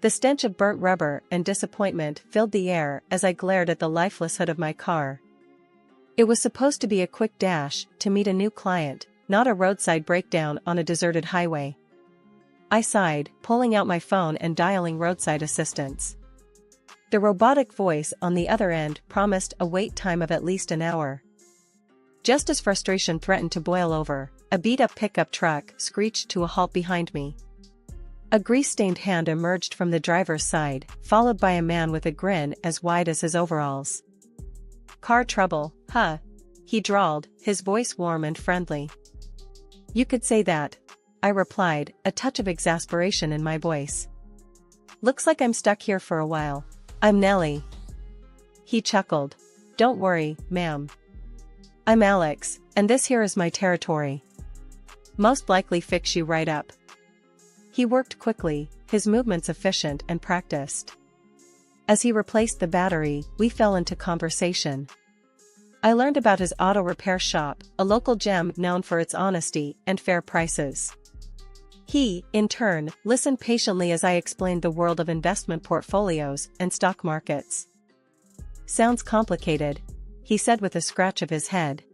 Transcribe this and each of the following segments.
The stench of burnt rubber and disappointment filled the air as I glared at the lifeless hood of my car. It was supposed to be a quick dash to meet a new client, not a roadside breakdown on a deserted highway. I sighed, pulling out my phone and dialing roadside assistance. The robotic voice on the other end promised a wait time of at least an hour. Just as frustration threatened to boil over, a beat-up pickup truck screeched to a halt behind me. A grease-stained hand emerged from the driver's side, followed by a man with a grin as wide as his overalls. "Car trouble, huh?" he drawled, his voice warm and friendly. "You could say that," I replied, a touch of exasperation in my voice. "Looks like I'm stuck here for a while. I'm Nellie." He chuckled. "Don't worry, ma'am. I'm Alex, and this here is my territory. Most likely fix you right up." He worked quickly, his movements efficient and practiced. As he replaced the battery, we fell into conversation. I learned about his auto repair shop, a local gem known for its honesty and fair prices. He, in turn, listened patiently as I explained the world of investment portfolios and stock markets. "Sounds complicated," he said with a scratch of his head.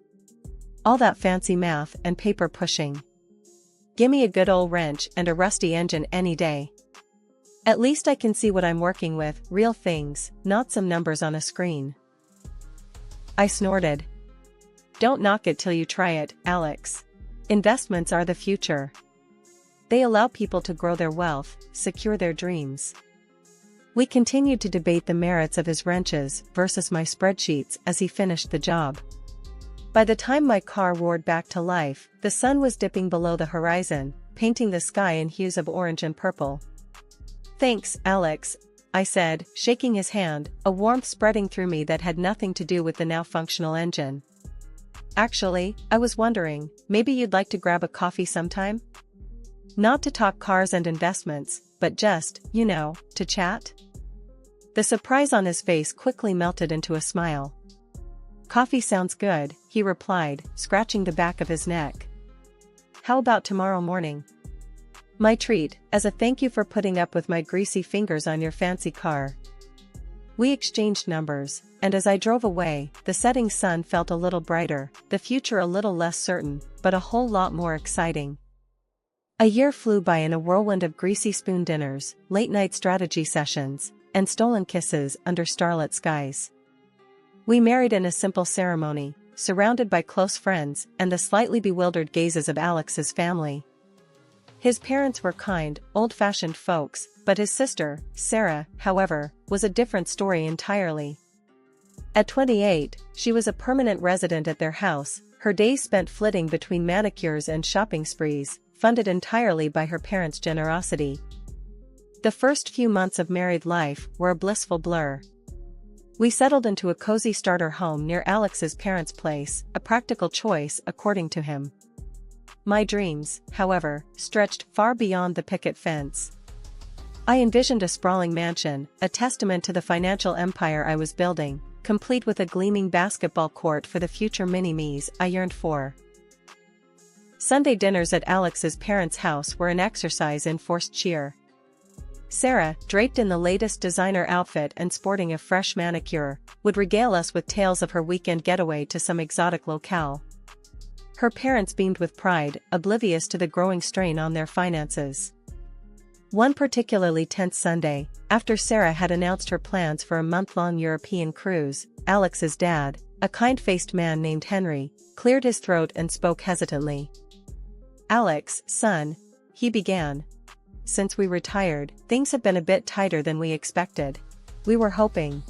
"All that fancy math and paper pushing. Gimme a good old wrench and a rusty engine any day. At least I can see what I'm working with, real things, not some numbers on a screen." I snorted. "Don't knock it till you try it, Alex. Investments are the future. They allow people to grow their wealth, secure their dreams." We continued to debate the merits of his wrenches versus my spreadsheets as he finished the job. By the time my car roared back to life, the sun was dipping below the horizon, painting the sky in hues of orange and purple. "Thanks, Alex," I said, shaking his hand, a warmth spreading through me that had nothing to do with the now functional engine. "Actually, I was wondering, maybe you'd like to grab a coffee sometime? Not to talk cars and investments, but just, to chat?" The surprise on his face quickly melted into a smile. "Coffee sounds good," he replied, scratching the back of his neck. "How about tomorrow morning?" "My treat, as a thank you for putting up with my greasy fingers on your fancy car." We exchanged numbers, and as I drove away, the setting sun felt a little brighter, the future a little less certain, but a whole lot more exciting. A year flew by in a whirlwind of greasy spoon dinners, late-night strategy sessions, and stolen kisses under starlit skies. We married in a simple ceremony, surrounded by close friends and the slightly bewildered gazes of Alex's family. His parents were kind, old-fashioned folks, but his sister, Sarah, however, was a different story entirely. At 28, she was a permanent resident at their house, her days spent flitting between manicures and shopping sprees, funded entirely by her parents' generosity. The first few months of married life were a blissful blur. We settled into a cozy starter home near Alex's parents' place, a practical choice according to him. My dreams, however, stretched far beyond the picket fence. I envisioned a sprawling mansion, a testament to the financial empire I was building, complete with a gleaming basketball court for the future mini-me's I yearned for. Sunday dinners at Alex's parents' house were an exercise in forced cheer. Sarah, draped in the latest designer outfit and sporting a fresh manicure, would regale us with tales of her weekend getaway to some exotic locale. Her parents beamed with pride, oblivious to the growing strain on their finances. One particularly tense Sunday, after Sarah had announced her plans for a month-long European cruise, Alex's dad, a kind-faced man named Henry, cleared his throat and spoke hesitantly. "Alex, son," he began. "Since we retired, things have been a bit tighter than we expected. We were hoping—"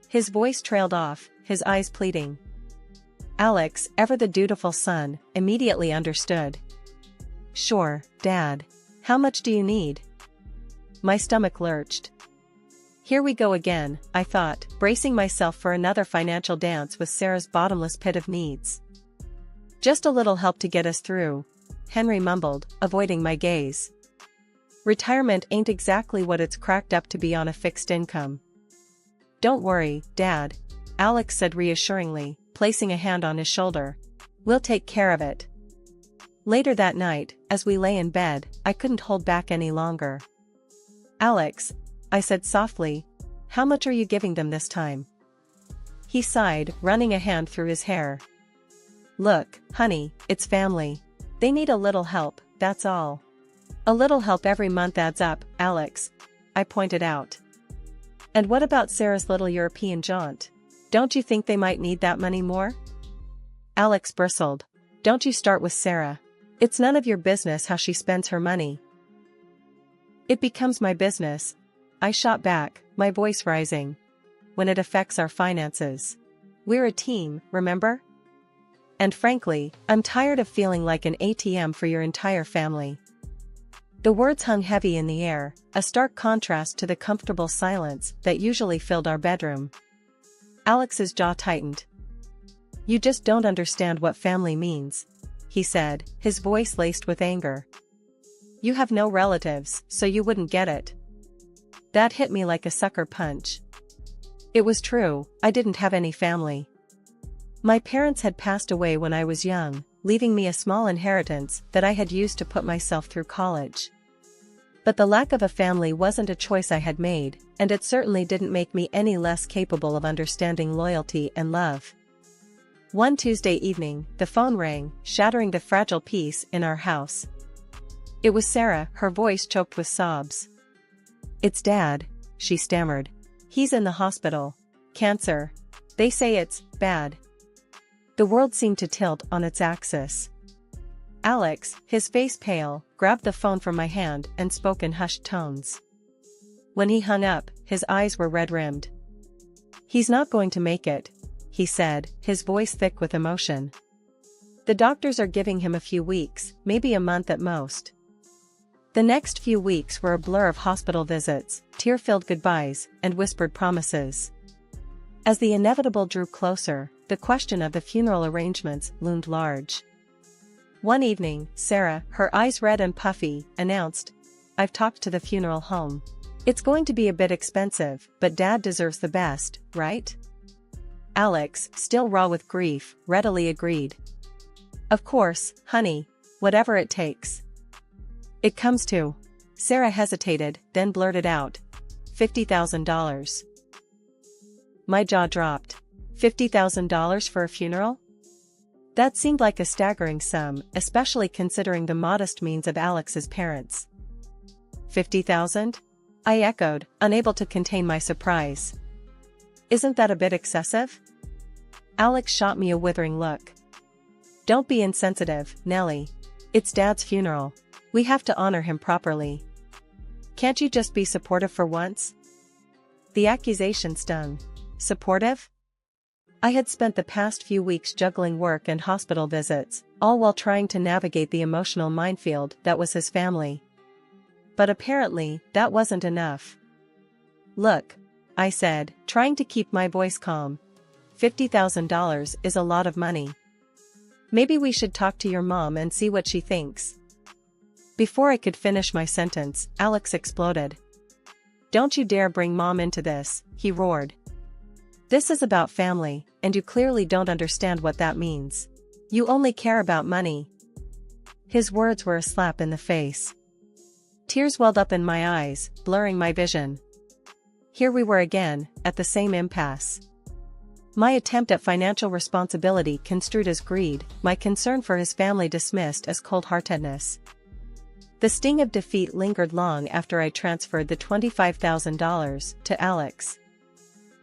His voice trailed off, his eyes pleading. Alex, ever the dutiful son, immediately understood. "Sure, Dad. How much do you need?" My stomach lurched. Here we go again, I thought, bracing myself for another financial dance with Sarah's bottomless pit of needs. "Just a little help to get us through," Henry mumbled, avoiding my gaze. "Retirement ain't exactly what it's cracked up to be on a fixed income." "Don't worry, Dad," Alex said reassuringly, placing a hand on his shoulder. "We'll take care of it." Later that night, as we lay in bed, I couldn't hold back any longer. Alex, I said softly, how much are you giving them this time? He sighed, running a hand through his hair. Look, honey, it's family. They need a little help, that's all. A little help every month adds up, Alex, I pointed out. And what about Sarah's little European jaunt? Don't you think they might need that money more? Alex bristled. Don't you start with Sarah. It's none of your business how she spends her money. It becomes my business, I shot back, my voice rising. When it affects our finances. We're a team, remember? And frankly, I'm tired of feeling like an ATM for your entire family. The words hung heavy in the air, a stark contrast to the comfortable silence that usually filled our bedroom. Alex's jaw tightened. You just don't understand what family means, he said, his voice laced with anger. You have no relatives, so you wouldn't get it. That hit me like a sucker punch. It was true, I didn't have any family. My parents had passed away when I was young, leaving me a small inheritance that I had used to put myself through college. But the lack of a family wasn't a choice I had made, and it certainly didn't make me any less capable of understanding loyalty and love. One Tuesday evening, the phone rang, shattering the fragile peace in our house. It was Sarah, her voice choked with sobs. It's Dad, she stammered. He's in the hospital. Cancer. They say it's bad. The world seemed to tilt on its axis. Alex, his face pale, grabbed the phone from my hand and spoke in hushed tones. When he hung up, his eyes were red-rimmed. He's not going to make it, he said, his voice thick with emotion. The doctors are giving him a few weeks, maybe a month at most. The next few weeks were a blur of hospital visits, tear-filled goodbyes, and whispered promises. As the inevitable drew closer, the question of the funeral arrangements loomed large. One evening, Sarah, her eyes red and puffy, announced, I've talked to the funeral home. It's going to be a bit expensive, but Dad deserves the best, right? Alex, still raw with grief, readily agreed. Of course, honey, whatever it takes. It comes to. Sarah hesitated, then blurted out. $50,000. My jaw dropped. $50,000 for a funeral? That seemed like a staggering sum, especially considering the modest means of Alex's parents. 50,000? I echoed, unable to contain my surprise. Isn't that a bit excessive? Alex shot me a withering look. Don't be insensitive, Nellie. It's Dad's funeral. We have to honor him properly. Can't you just be supportive for once? The accusation stung. Supportive? I had spent the past few weeks juggling work and hospital visits, all while trying to navigate the emotional minefield that was his family. But apparently, that wasn't enough. Look, I said, trying to keep my voice calm. $50,000 is a lot of money. Maybe we should talk to your mom and see what she thinks. Before I could finish my sentence, Alex exploded. Don't you dare bring Mom into this, he roared. This is about family, and you clearly don't understand what that means. You only care about money. His words were a slap in the face. Tears welled up in my eyes, blurring my vision. Here we were again, at the same impasse. My attempt at financial responsibility construed as greed, my concern for his family dismissed as cold-heartedness. The sting of defeat lingered long after I transferred the $25,000 to Alex.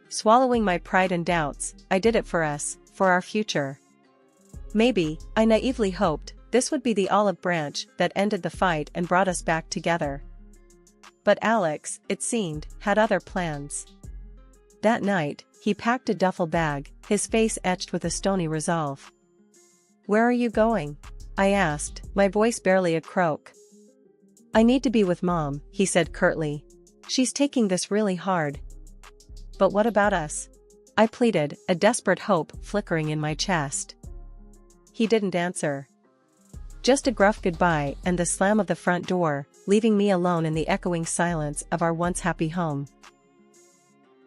Swallowing my pride and doubts, I did it for us, for our future. Maybe, I naively hoped, this would be the olive branch that ended the fight and brought us back together. But Alex, it seemed, had other plans. That night, he packed a duffel bag, his face etched with a stony resolve. Where are you going? I asked, my voice barely a croak. I need to be with Mom, he said curtly. She's taking this really hard. But what about us? I pleaded, a desperate hope flickering in my chest. He didn't answer. Just a gruff goodbye and the slam of the front door, leaving me alone in the echoing silence of our once happy home.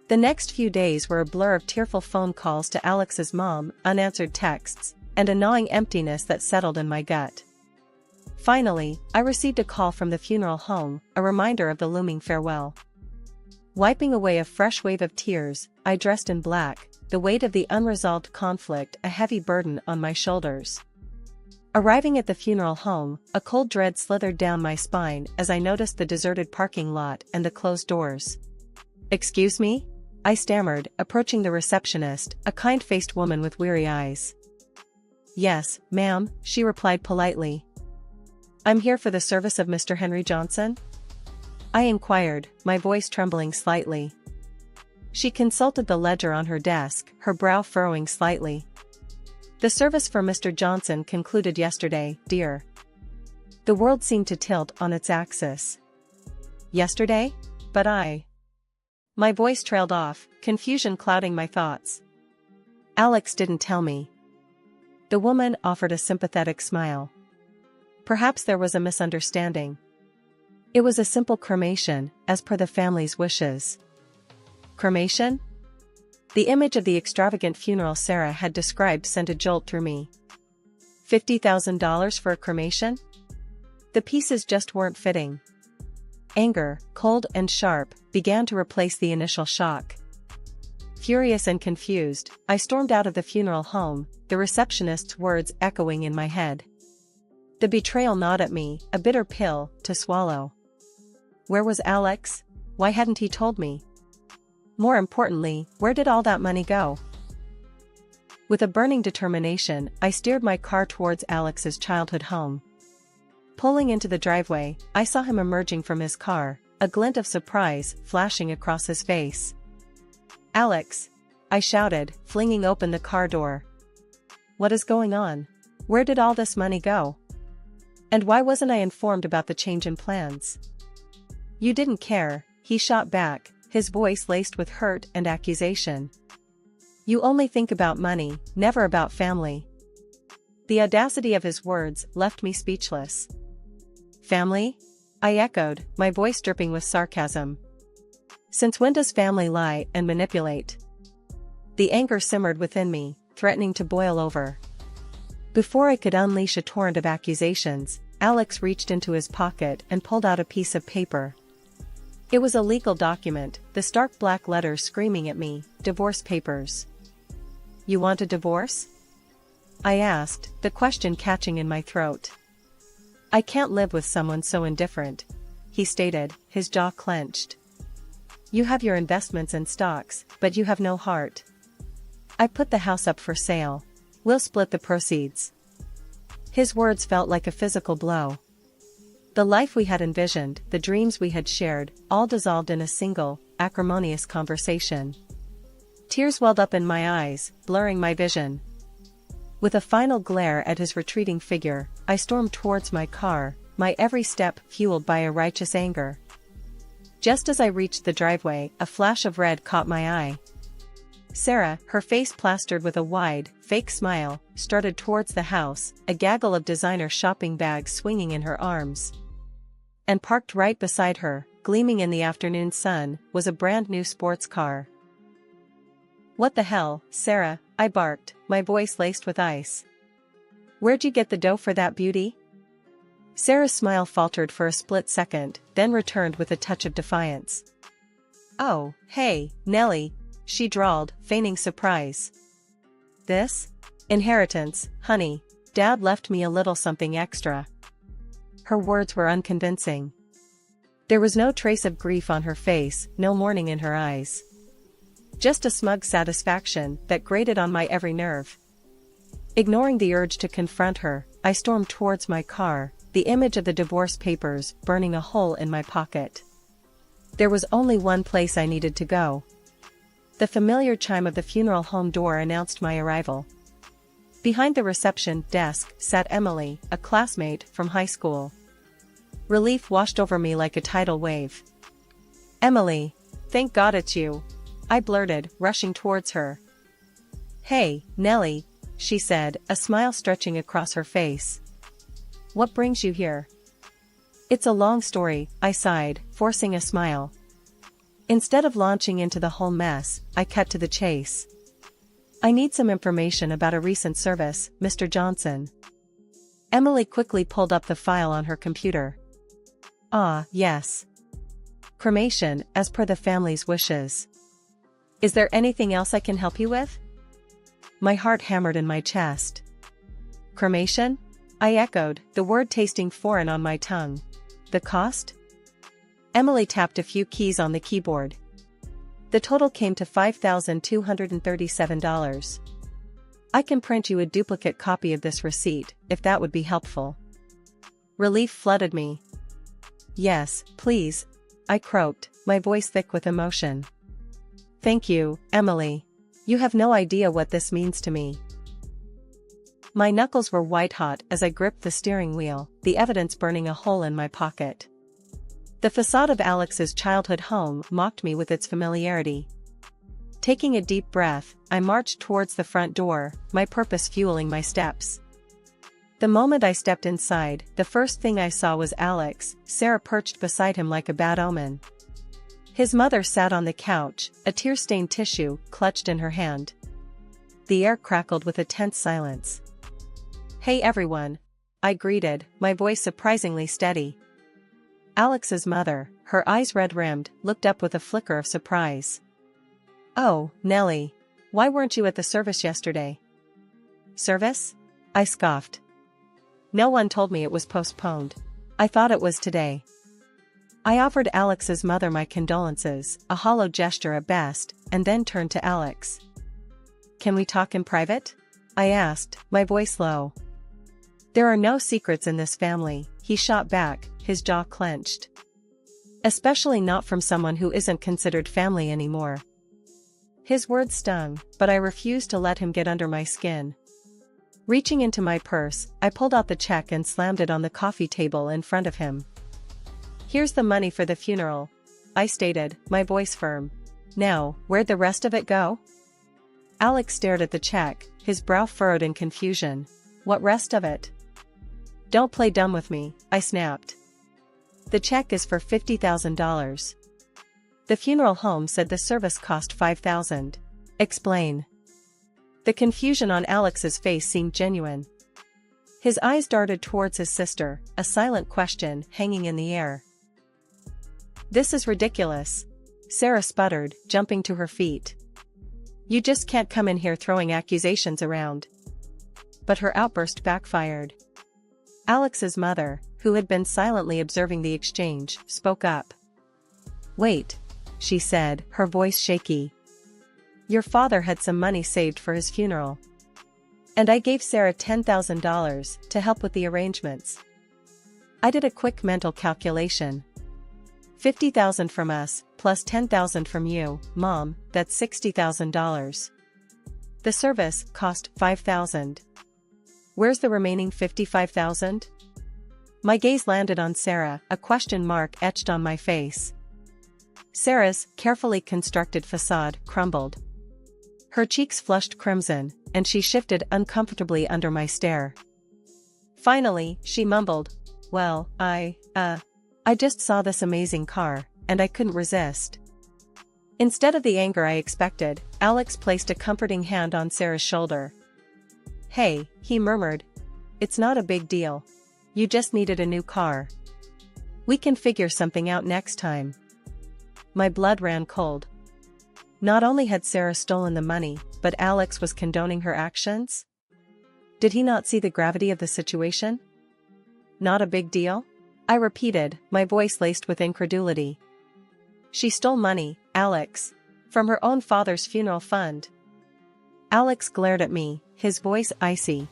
The next few days were a blur of tearful phone calls to Alex's mom, unanswered texts, and a gnawing emptiness that settled in my gut. Finally, I received a call from the funeral home, a reminder of the looming farewell. Wiping away a fresh wave of tears, I dressed in black, the weight of the unresolved conflict a heavy burden on my shoulders. Arriving at the funeral home, a cold dread slithered down my spine as I noticed the deserted parking lot and the closed doors. "Excuse me?" I stammered, approaching the receptionist, a kind-faced woman with weary eyes. "Yes, ma'am," she replied politely. "I'm here for the service of Mr. Henry Johnson?" I inquired, my voice trembling slightly. She consulted the ledger on her desk, her brow furrowing slightly. "The service for Mr. Johnson concluded yesterday, dear." The world seemed to tilt on its axis. "Yesterday? But My voice trailed off, confusion clouding my thoughts. "Alex didn't tell me." The woman offered a sympathetic smile. "Perhaps there was a misunderstanding. It was a simple cremation, as per the family's wishes." Cremation? The image of the extravagant funeral Sarah had described sent a jolt through me. $50,000 for a cremation? The pieces just weren't fitting. Anger, cold and sharp, began to replace the initial shock. Furious and confused, I stormed out of the funeral home, the receptionist's words echoing in my head. The betrayal gnawed at me, a bitter pill to swallow. Where was Alex? Why hadn't he told me? More importantly, where did all that money go? With a burning determination, I steered my car towards Alex's childhood home. Pulling into the driveway, I saw him emerging from his car, a glint of surprise flashing across his face. "Alex!" I shouted, flinging open the car door. "What is going on? Where did all this money go? And why wasn't I informed about the change in plans?" "You didn't care," he shot back, his voice laced with hurt and accusation. "You only think about money, never about family." The audacity of his words left me speechless. "Family?" I echoed, my voice dripping with sarcasm. "Since when does family lie and manipulate?" The anger simmered within me, threatening to boil over. Before I could unleash a torrent of accusations, Alex reached into his pocket and pulled out a piece of paper. It was a legal document, the stark black letters screaming at me, "Divorce papers." "You want a divorce?" I asked, the question catching in my throat. "I can't live with someone so indifferent," he stated, his jaw clenched. "You have your investments and stocks, but you have no heart. I put the house up for sale. We'll split the proceeds." His words felt like a physical blow. The life we had envisioned, the dreams we had shared, all dissolved in a single, acrimonious conversation. Tears welled up in my eyes, blurring my vision. With a final glare at his retreating figure, I stormed towards my car, my every step fueled by a righteous anger. Just as I reached the driveway, a flash of red caught my eye. Sarah, her face plastered with a wide, fake smile, strutted towards the house, a gaggle of designer shopping bags swinging in her arms. And parked right beside her, gleaming in the afternoon sun, was a brand new sports car. "What the hell, Sarah?" I barked, my voice laced with ice. "Where'd you get the dough for that beauty?" Sarah's smile faltered for a split second, then returned with a touch of defiance. "Oh, hey, Nellie," she drawled, feigning surprise. "This? Inheritance, honey. Dad left me a little something extra." Her words were unconvincing. There was no trace of grief on her face, no mourning in her eyes. Just a smug satisfaction that grated on my every nerve. Ignoring the urge to confront her, I stormed towards my car, the image of the divorce papers burning a hole in my pocket. There was only one place I needed to go. The familiar chime of the funeral home door announced my arrival. Behind the reception desk sat Emily, a classmate from high school. Relief washed over me like a tidal wave. "Emily, thank God it's you," I blurted, rushing towards her. "Hey, Nellie," she said, a smile stretching across her face. "What brings you here?" "It's a long story," I sighed, forcing a smile. Instead of launching into the whole mess, I cut to the chase. "I need some information about a recent service, Mr. Johnson." Emily quickly pulled up the file on her computer. Ah, yes. Cremation, as per the family's wishes. Is there anything else I can help you with? My heart hammered in my chest. Cremation? I echoed, the word tasting foreign on my tongue. The cost? Emily tapped a few keys on the keyboard. The total came to $5,237. I can print you a duplicate copy of this receipt, if that would be helpful. Relief flooded me. Yes, please, I croaked, my voice thick with emotion. Thank you, Emily. You have no idea what this means to me. My knuckles were white-hot as I gripped the steering wheel, the evidence burning a hole in my pocket. The facade of Alex's childhood home mocked me with its familiarity. Taking a deep breath, I marched towards the front door, my purpose fueling my steps. The moment I stepped inside, the first thing I saw was Alex, Sarah perched beside him like a bad omen. His mother sat on the couch, a tear-stained tissue clutched in her hand. The air crackled with a tense silence. Hey everyone, I greeted, my voice surprisingly steady. Alex's mother, her eyes red-rimmed, looked up with a flicker of surprise. Oh, Nellie. Why weren't you at the service yesterday? Service? I scoffed. No one told me it was postponed. I thought it was today. I offered Alex's mother my condolences, a hollow gesture at best, and then turned to Alex. Can we talk in private? I asked, my voice low. There are no secrets in this family, he shot back, his jaw clenched. Especially not from someone who isn't considered family anymore. His words stung, but I refused to let him get under my skin. Reaching into my purse, I pulled out the check and slammed it on the coffee table in front of him. Here's the money for the funeral, I stated, my voice firm. Now, where'd the rest of it go? Alex stared at the check, his brow furrowed in confusion. What rest of it? Don't play dumb with me, I snapped. The check is for $50,000. The funeral home said the service cost $5,000. Explain. The confusion on Alex's face seemed genuine. His eyes darted towards his sister, a silent question hanging in the air. This is ridiculous, Sarah sputtered, jumping to her feet. You just can't come in here throwing accusations around. But her outburst backfired. Alex's mother, who had been silently observing the exchange, spoke up. Wait, she said, her voice shaky. Your father had some money saved for his funeral. And I gave Sarah $10,000 to help with the arrangements. I did a quick mental calculation. $50,000 from us, plus $10,000 from you, Mom, that's $60,000. The service cost $5,000. Where's the remaining $55,000? My gaze landed on Sarah, a question mark etched on my face. Sarah's carefully constructed facade crumbled. Her cheeks flushed crimson, and she shifted uncomfortably under my stare. Finally, she mumbled, well, I just saw this amazing car, and I couldn't resist. Instead of the anger I expected, Alex placed a comforting hand on Sarah's shoulder. Hey, he murmured. It's not a big deal. You just needed a new car. We can figure something out next time. My blood ran cold. Not only had Sarah stolen the money, but Alex was condoning her actions? Did he not see the gravity of the situation? Not a big deal? I repeated, my voice laced with incredulity. She stole money, Alex. From her own father's funeral fund. Alex glared at me, his voice icy.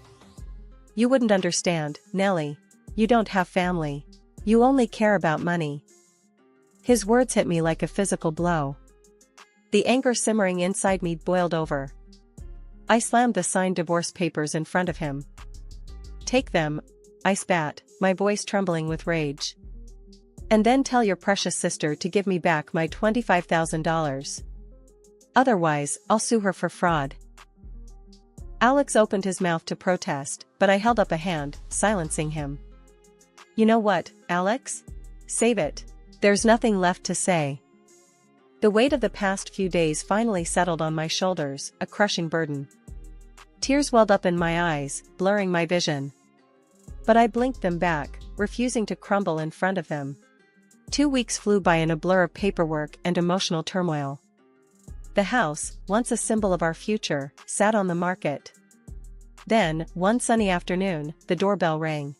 You wouldn't understand, Nellie. You don't have family. You only care about money. His words hit me like a physical blow. The anger simmering inside me boiled over. I slammed the signed divorce papers in front of him. Take them, I spat, my voice trembling with rage. And then tell your precious sister to give me back my $25,000. Otherwise, I'll sue her for fraud. Alex opened his mouth to protest, but I held up a hand, silencing him. You know what, Alex? Save it. There's nothing left to say. The weight of the past few days finally settled on my shoulders, a crushing burden. Tears welled up in my eyes, blurring my vision. But I blinked them back, refusing to crumble in front of them. 2 weeks flew by in a blur of paperwork and emotional turmoil. The house, once a symbol of our future, sat on the market. Then, one sunny afternoon, the doorbell rang.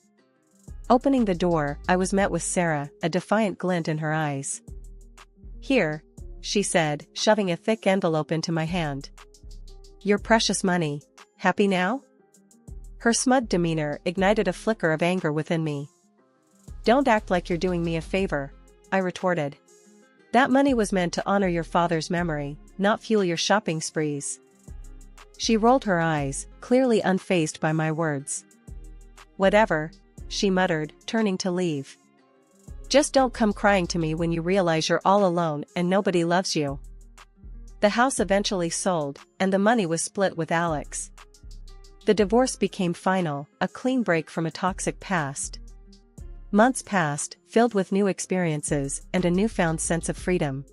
Opening the door, I was met with Sarah, a defiant glint in her eyes. "Here," she said, shoving a thick envelope into my hand. "Your precious money. Happy now?" Her smug demeanor ignited a flicker of anger within me. "Don't act like you're doing me a favor," I retorted. "That money was meant to honor your father's memory, not fuel your shopping sprees." She rolled her eyes, clearly unfazed by my words. "Whatever," she muttered, turning to leave. "Just don't come crying to me when you realize you're all alone and nobody loves you." The house eventually sold, and the money was split with Alex. The divorce became final, a clean break from a toxic past. Months passed, filled with new experiences and a newfound sense of freedom.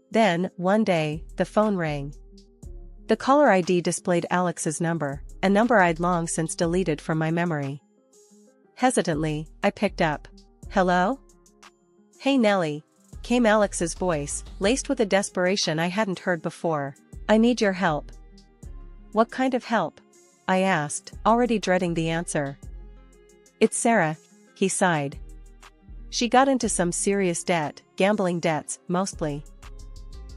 Then, one day, the phone rang. The caller ID displayed Alex's number, a number I'd long since deleted from my memory. Hesitantly, I picked up. "Hello?" "Hey Nellie," came Alex's voice, laced with a desperation I hadn't heard before. "I need your help." "What kind of help?" I asked, already dreading the answer. "It's Sarah," he sighed. "She got into some serious debt, gambling debts, mostly.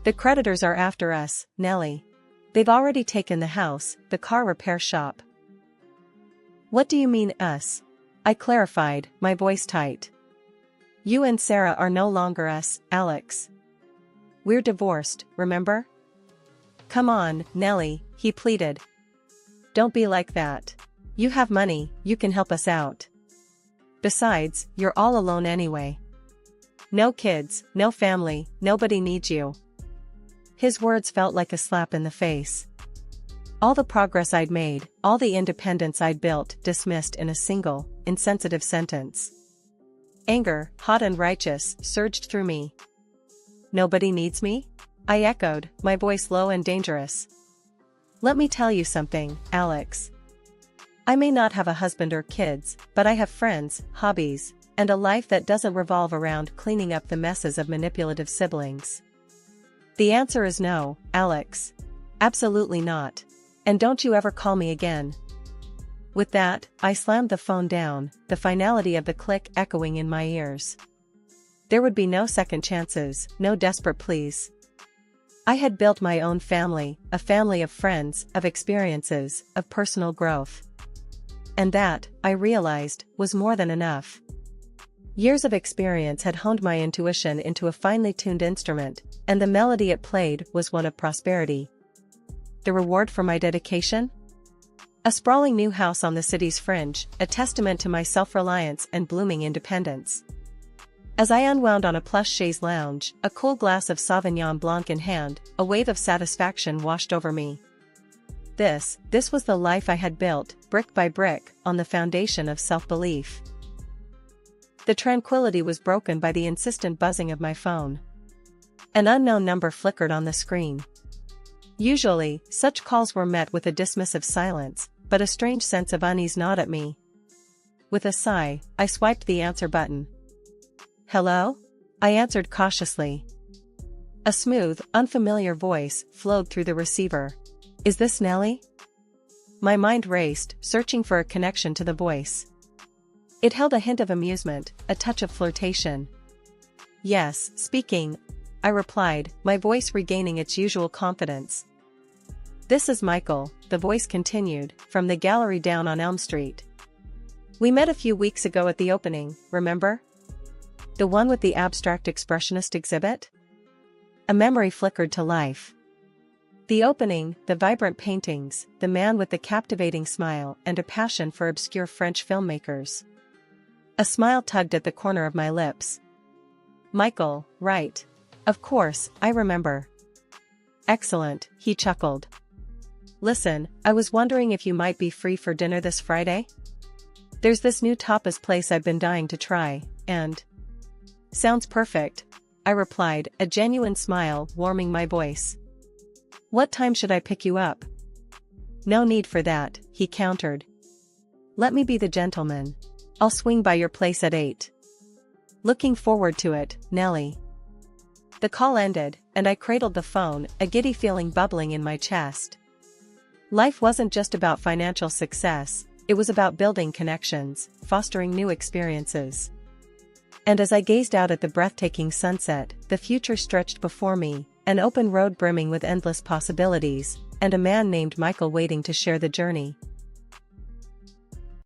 The creditors are after us, Nellie. They've already taken the house, the car repair shop." "What do you mean, us?" I clarified, my voice tight. "You and Sarah are no longer us, Alex. We're divorced, remember?" "Come on, Nellie," he pleaded. "Don't be like that. You have money, you can help us out. Besides, you're all alone anyway. No kids, no family, nobody needs you." His words felt like a slap in the face. All the progress I'd made, all the independence I'd built, dismissed in a single, insensitive sentence. Anger, hot and righteous, surged through me. "Nobody needs me?" I echoed, my voice low and dangerous. "Let me tell you something, Alex. I may not have a husband or kids, but I have friends, hobbies, and a life that doesn't revolve around cleaning up the messes of manipulative siblings. The answer is no, Alex. Absolutely not. And don't you ever call me again." With that, I slammed the phone down, the finality of the click echoing in my ears. There would be no second chances, no desperate pleas. I had built my own family, a family of friends, of experiences, of personal growth. And that, I realized, was more than enough. Years of experience had honed my intuition into a finely tuned instrument, and the melody it played was one of prosperity. The reward for my dedication? A sprawling new house on the city's fringe, a testament to my self-reliance and blooming independence. As I unwound on a plush chaise lounge, a cool glass of Sauvignon Blanc in hand, a wave of satisfaction washed over me. This was the life I had built, brick by brick, on the foundation of self-belief. The tranquility was broken by the insistent buzzing of my phone. An unknown number flickered on the screen. Usually, such calls were met with a dismissive silence, but a strange sense of unease gnawed at me. With a sigh, I swiped the answer button. "Hello?" I answered cautiously. A smooth, unfamiliar voice flowed through the receiver. "Is this Nellie?" My mind raced, searching for a connection to the voice. It held a hint of amusement, a touch of flirtation. "Yes, speaking," I replied, my voice regaining its usual confidence. "This is Michael," the voice continued, "from the gallery down on Elm Street. We met a few weeks ago at the opening, remember? The one with the abstract expressionist exhibit?" A memory flickered to life. The opening, the vibrant paintings, the man with the captivating smile and a passion for obscure French filmmakers. A smile tugged at the corner of my lips. "Michael, right. Of course, I remember." "Excellent," he chuckled. "Listen, I was wondering if you might be free for dinner this Friday? There's this new tapas place I've been dying to try, and—" "Sounds perfect," I replied, a genuine smile warming my voice. "What time should I pick you up?" "No need for that," he countered. Let me be the gentleman. I'll swing by your place at 8. Looking forward to it, Nellie. The call ended, and I cradled the phone, a giddy feeling bubbling in my chest. Life wasn't just about financial success, it was about building connections, fostering new experiences. And as I gazed out at the breathtaking sunset, the future stretched before me, an open road brimming with endless possibilities, and a man named Michael waiting to share the journey.